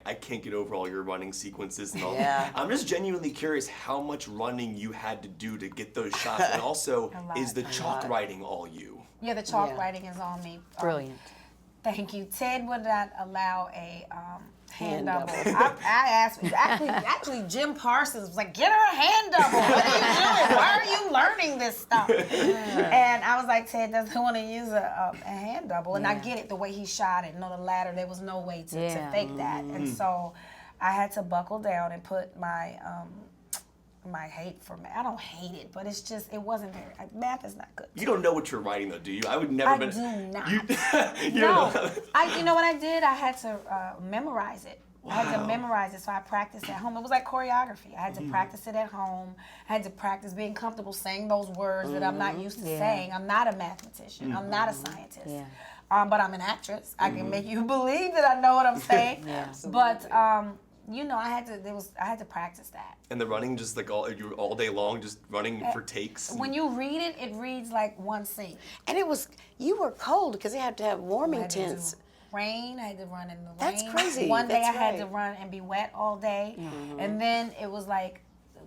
I can't get over all your running sequences and all. Yeah. I'm just genuinely curious how much running you had to do to get those shots, and also, is the chalk writing all you? Yeah, the chalk writing is on me. Brilliant. Thank you. Ted would not allow a hand double. double. I asked, actually, Jim Parsons was like, get her a hand double. What are you doing? Why are you learning this stuff? And I was like, Ted doesn't want to use a hand double. And I get it, the way he shot it. The ladder, there was no way to fake that. And so I had to buckle down and put my my hate for math. I don't hate it, but it's just, it wasn't very, math is not good. You don't know what you're writing though, do you? I would never. I do not. You know what I did? I had to memorize it. Wow. I had to memorize it, so I practiced at home. It was like choreography. I had to practice it at home. I had to practice being comfortable saying those words that I'm not used to saying. I'm not a mathematician. I'm not a scientist. But I'm an actress. I can make you believe that I know what I'm saying. But you know, I had to practice that. And the running, just like all day long, just running for takes. When you read it, it reads like one scene. And you were cold because you had to have warming tents. Rain, I had to run in the rain. That's crazy. One day I had to run and be wet all day. And then it was like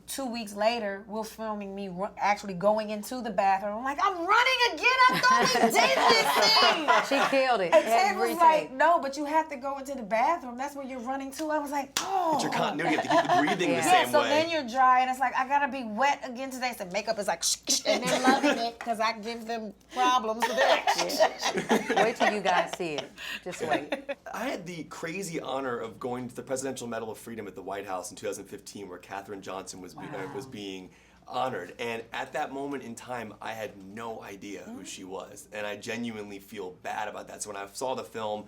2 weeks later, we're filming me actually going into the bathroom. I'm like, I'm running again. I thought we did this thing. She killed it. And Ted was like, no, but you have to go into the bathroom. That's where you're running to. I was like, oh. But your continuity, you have to keep the breathing the same way. So then you're dry, and it's like, I got to be wet again today. So makeup is like, and they're loving it because I give them problems with it. Wait till you guys see it. Just wait. I had the crazy honor of going to the Presidential Medal of Freedom at the White House in 2015, where Katherine Johnson was being honored. And at that moment in time, I had no idea who she was. And I genuinely feel bad about that. So when I saw the film,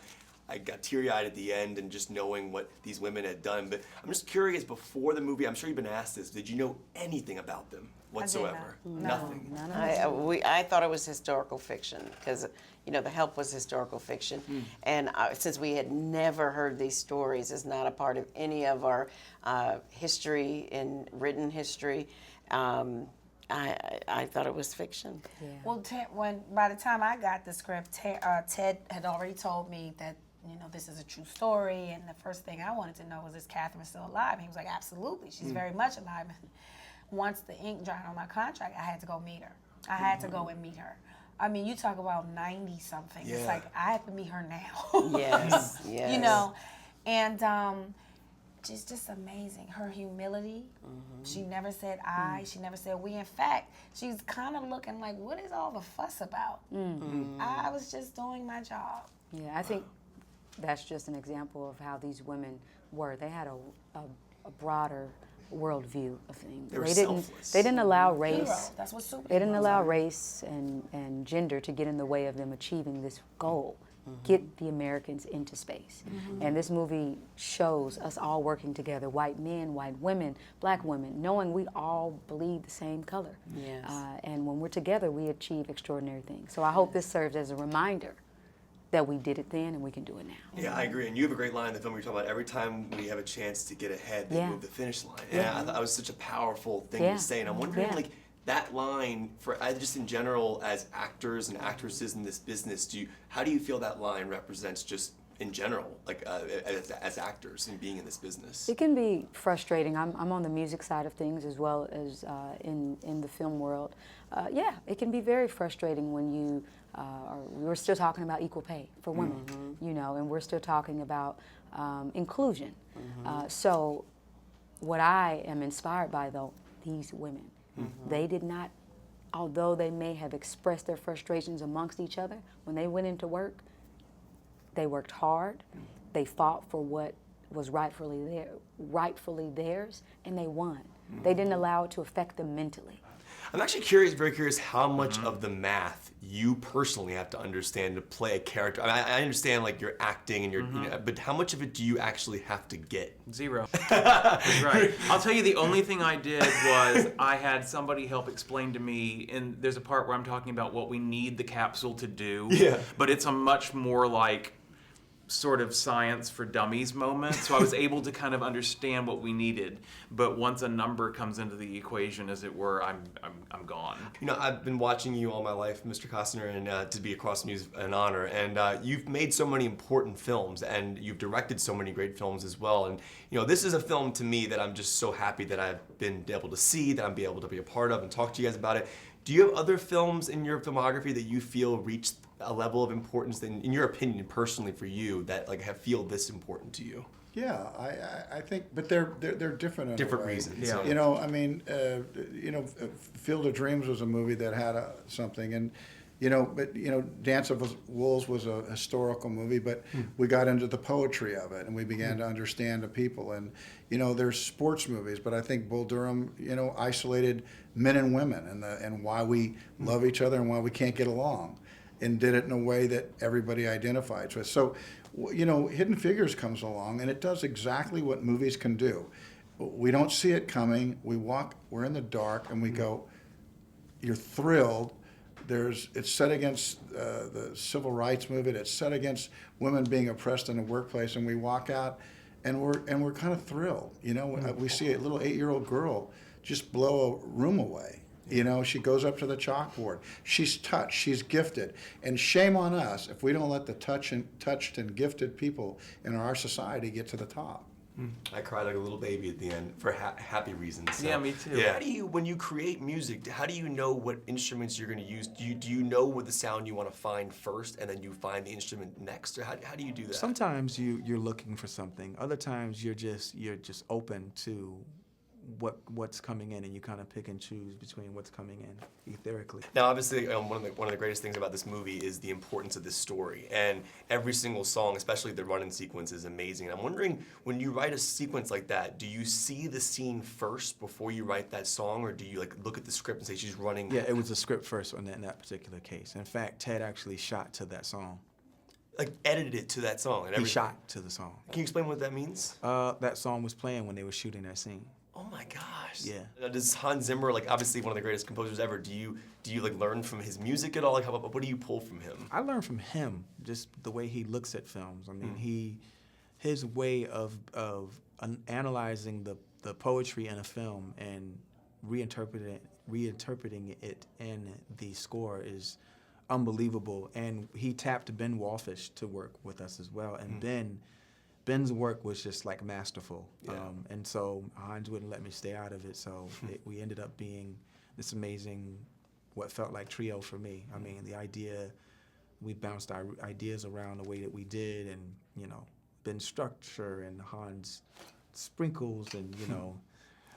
I got teary-eyed at the end and just knowing what these women had done. But I'm just curious, before the movie, I'm sure you've been asked this, did you know anything about them whatsoever? Nothing. I thought it was historical fiction because, you know, The Help was historical fiction. And since we had never heard these stories, it's not a part of any of our history and written history, I thought it was fiction. Well, by the time I got the script, Ted had already told me that, you know, this is a true story, and the first thing I wanted to know was, is Katherine still alive? And he was like, absolutely, she's very much alive. And once the ink dried on my contract, I had to go meet her. I had to go and meet her. I mean, you talk about 90-something. It's like, I have to meet her now. Yes. You know, and she's just amazing. Her humility. She never said I. She never said we. In fact, she's kind of looking like, what is all the fuss about? I was just doing my job. Yeah, I think that's just an example of how these women were. They had a broader worldview of things. They didn't allow race. Hero. That's what superheroes They didn't allow race and gender to get in the way of them achieving this goal. Get the Americans into space. And this movie shows us all working together, white men, white women, black women, knowing we all bleed the same color. And when we're together, we achieve extraordinary things. So I hope this serves as a reminder that we did it then and we can do it now. Yeah, I agree. And you have a great line in the film where you talk about every time we have a chance to get ahead, they move the finish line. And I thought it was such a powerful thing to say. And I'm wondering, like, that line, for just in general, as actors and actresses in this business, how do you feel that line represents just in general, like as actors and being in this business? It can be frustrating. I'm on the music side of things as well as in the film world. Yeah, it can be very frustrating when you we're still talking about equal pay for women, you know, and we're still talking about inclusion. So what I am inspired by, though, these women, they did not, although they may have expressed their frustrations amongst each other, when they went into work, they worked hard, they fought for what was rightfully theirs, and they won. They didn't allow it to affect them mentally. I'm actually curious, very curious, how much of the math you personally have to understand to play a character. I mean, I understand, like, you're acting and you're, you know, but how much of it do you actually have to get? Zero. That's right. I'll tell you, the only thing I did was I had somebody help explain to me, and there's a part where I'm talking about what we need the capsule to do. But it's a much more like sort of science for dummies moment, so I was able to kind of understand what we needed. But once a number comes into the equation, as it were, I'm gone. You know, I've been watching you all my life, Mr. Costner, and to be across from you is an honor. And you've made so many important films, and you've directed so many great films as well. And you know, this is a film to me that I'm just so happy that I've been able to see, that I'm able to be a part of, and talk to you guys about it. Do you have other films in your filmography that you feel reached a level of importance, that, in your opinion, personally for you, that like feel this important to you? Yeah, I think, but they're different in Different a way. reasons. Yeah. You know, I mean, Field of Dreams was a movie that had something, and Dance of Wolves was a historical movie, but we got into the poetry of it, and we began to understand the people. And there's sports movies, but I think Bull Durham, isolated men and women, and why we love each other and why we can't get along, and did it in a way that everybody identifies with. So, Hidden Figures comes along, and it does exactly what movies can do. We don't see it coming. We're in the dark, and we go, you're thrilled. It's set against the civil rights movement. It's set against women being oppressed in the workplace, and we walk out, and we're kind of thrilled. We see a little 8-year-old girl just blow a room away. She goes up to the chalkboard. She's touched. She's gifted. And shame on us if we don't let the touched and gifted people in our society get to the top. I cried like a little baby at the end for happy reasons. So. Yeah, me too. Yeah. How do you, when you create music, how do you know what instruments you're going to use? Do you know what the sound you want to find first, and then you find the instrument next, or how do you do that? Sometimes you're looking for something. Other times you're just open to what's coming in, and you kind of pick and choose between what's coming in etherically. Now, obviously, one of the greatest things about this movie is the importance of this story, and every single song, especially the run-in sequence, is amazing. And I'm wondering, when you write a sequence like that, do you see the scene first before you write that song, or do you look at the script and say she's running? Yeah, it was a script first in that particular case. In fact, Ted actually shot to that song. Edited it to that song and He everything. shot to the song. Can you explain what that means? That song was playing when they were shooting that scene. Oh my gosh. Yeah. Now, does Hans Zimmer, obviously one of the greatest composers ever, do you learn from his music at all? What do you pull from him? I learned from him just the way he looks at films. I mean, his way of analyzing the poetry in a film and reinterpreting it in the score is unbelievable. And he tapped Ben Walfish to work with us as well. And Ben's work was just masterful. Yeah. And so Hans wouldn't let me stay out of it. So we ended up being this amazing, what felt like trio for me. I mean, we bounced our ideas around the way that we did, and, Ben's structure and Hans' sprinkles and,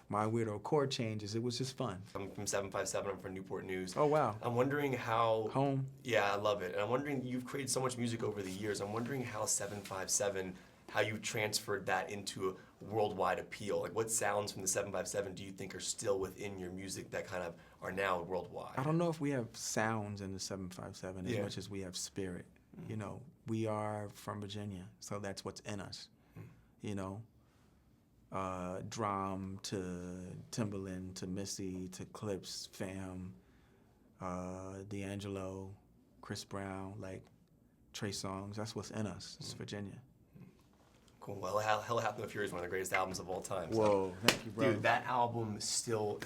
my weirdo chord changes. It was just fun. I'm from 757. I'm from Newport News. Oh, wow. I'm wondering how... Home. Yeah, I love it. And I'm wondering, you've created so much music over the years. I'm wondering how 757, how you transferred that into a worldwide appeal. What sounds from the 757 do you think are still within your music that kind of are now worldwide? I don't know if we have sounds in the 757 as Yeah. much as we have spirit. We are from Virginia, so that's what's in us. Drum to Timbaland to Missy to Clips, Fam, D'Angelo, Chris Brown, Trey Songz. That's what's in us. It's Virginia. Cool. Well, Hell Hath No Fury is one of the greatest albums of all time. So. Whoa, thank you, bro. Dude, that album still